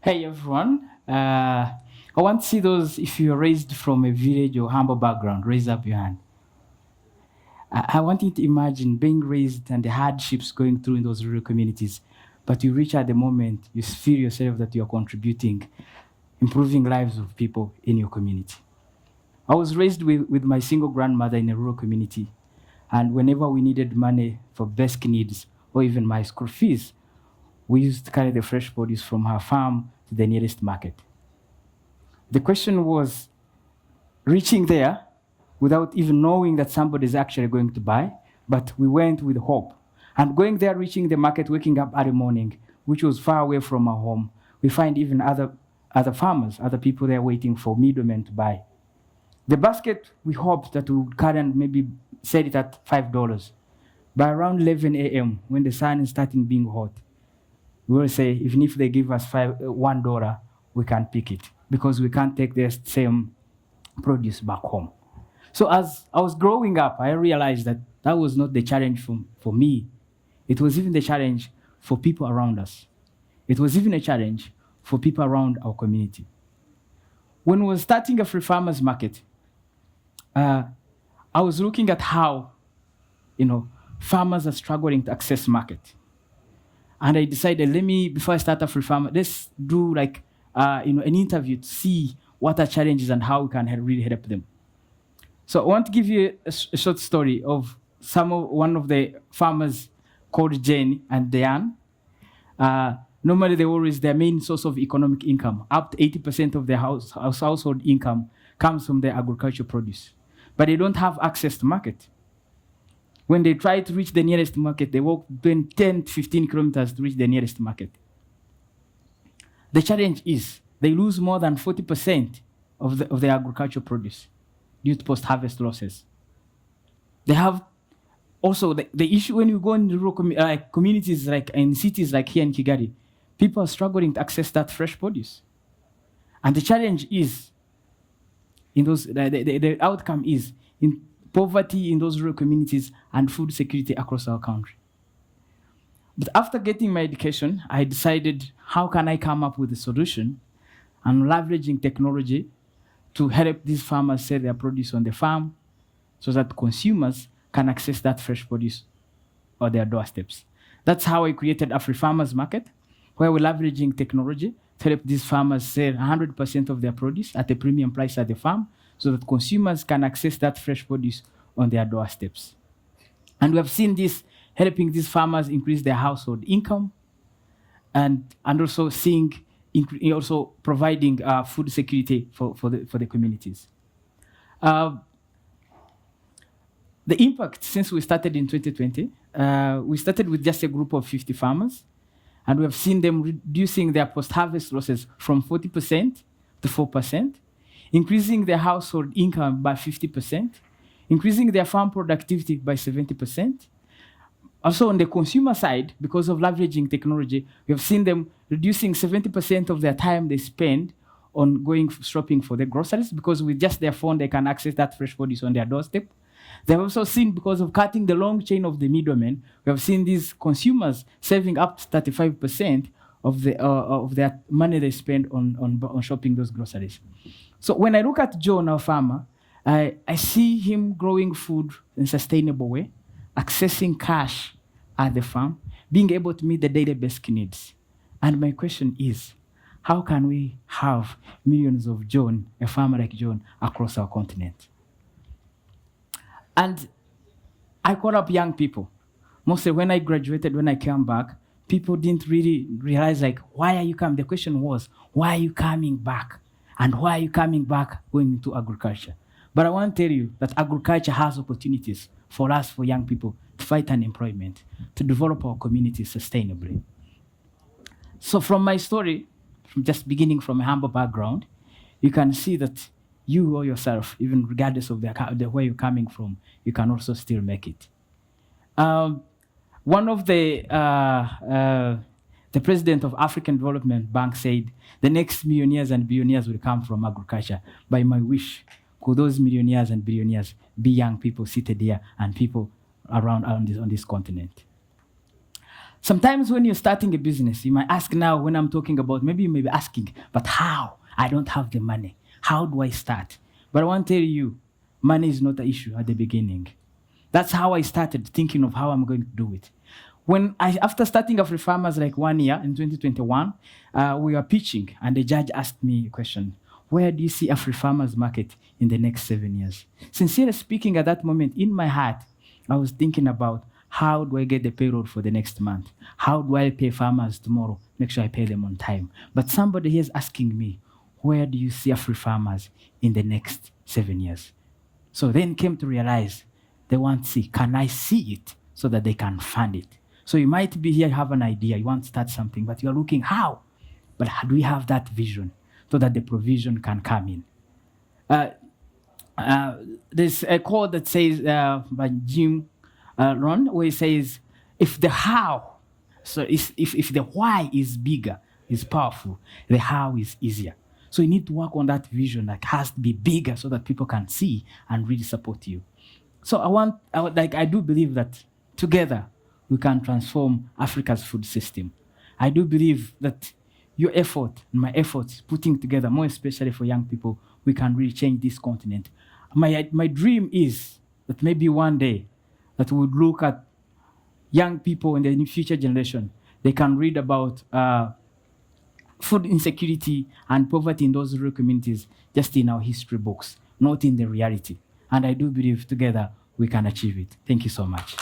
Hey everyone, I want to see those, if you're raised from a village or humble background, raise up your hand. I want you to imagine being raised and the hardships going through in those rural communities, but you reach at the moment, you feel yourself that you're contributing, improving lives of people in your community. I was raised with my single grandmother in a rural community, and whenever we needed money for basic needs or even my school fees, we used to carry the fresh produce from her farm to the nearest market. The question was reaching there without even knowing that somebody is actually going to buy, but we went with hope. And going there, reaching the market, waking up early morning, which was far away from our home, we find even other farmers, other people there waiting for middlemen to buy. The basket, we hoped that we would carry and maybe sell it at $5. By around 11 a.m., when the sun is starting being hot, we will say, even if they give us $1, we can't pick it because we can't take the same produce back home. So as I was growing up, I realized that that was not the challenge for me. It was even the challenge for people around us. It was even a challenge for people around our community. When we were starting a free farmers market, I was looking at how, farmers are struggling to access market. And I decided, before I start a free farmer, let's do an interview to see what are challenges and how we can really help them. So I want to give you a short story of one of the farmers called Jane and Diane. Normally, they always their main source of economic income. Up to 80% of their household income comes from their agricultural produce, but they don't have access to market. When they try to reach the nearest market, they walk 10 to 15 kilometers to reach the nearest market. The challenge is they lose more than 40% of their agricultural produce due to post-harvest losses. They have also the issue when you go in rural communities like in cities like here in Kigali, people are struggling to access that fresh produce. And the challenge is in those the outcome is in poverty in those rural communities and food security across our country. But after getting my education, I decided how can I come up with a solution and leveraging technology to help these farmers sell their produce on the farm so that consumers can access that fresh produce on their doorsteps. That's how I created a free farmers market, where we're leveraging technology to help these farmers sell 100% of their produce at a premium price at the farm so that consumers can access that fresh produce on their doorsteps. And we have seen this helping these farmers increase their household income and also also providing food security for the communities. The impact since we started in 2020, we started with just a group of 50 farmers, and we have seen them reducing their post-harvest losses from 40% to 4%, increasing their household income by 50%, increasing their farm productivity by 70%. Also on the consumer side, because of leveraging technology, we have seen them reducing 70% of their time they spend on going shopping for their groceries, because with just their phone, they can access that fresh produce on their doorstep. They've also seen, because of cutting the long chain of the middlemen, we have seen these consumers saving up to 35% of their money they spend on shopping those groceries. So when I look at John, our farmer, I see him growing food in a sustainable way, accessing cash at the farm, being able to meet the daily basic needs. And my question is, how can we have millions of John, a farmer like John, across our continent? And I call up young people. Mostly when I graduated, when I came back, people didn't really realize, why are you coming? The question was, why are you coming back? And why are you coming back going into agriculture? But I want to tell you that agriculture has opportunities for us, for young people, to fight unemployment, to develop our communities sustainably. So from my story, from just beginning from a humble background, you can see that you or yourself, even regardless of where you're coming from, you can also still make it. One of the president of African Development Bank said, the next millionaires and billionaires will come from agriculture. By my wish, could those millionaires and billionaires be young people seated here and people around on this continent? Sometimes when you're starting a business, you might ask now when I'm talking about, maybe you may be asking, but how? I don't have the money. How do I start? But I want to tell you, money is not the issue at the beginning. That's how I started thinking of how I'm going to do it. After starting AfriFarmers like 1 year in 2021, we were pitching and the judge asked me a question. Where do you see AfriFarmers market in the next 7 years? Sincerely speaking, at that moment, in my heart, I was thinking about how do I get the payroll for the next month? How do I pay farmers tomorrow? Make sure I pay them on time. But somebody here is asking me, where do you see AfriFarmers in the next 7 years? So then came to realize they want to see, can I see it so that they can fund it? So you might be here, you have an idea, you want to start something, but you're looking how? But how do we have that vision so that the provision can come in? There's a quote that says by Jim Rohn, where he says, if the how, so if the why is bigger, is powerful, the how is easier. So you need to work on that vision that has to be bigger so that people can see and really support you. So I do believe that together we can transform Africa's food system. I do believe that your effort and my efforts putting together, more especially for young people, we can really change this continent. My dream is that maybe one day that we would look at young people in the future generation. They can read about food insecurity and poverty in those rural communities just in our history books, not in the reality. And I do believe together we can achieve it. Thank you so much.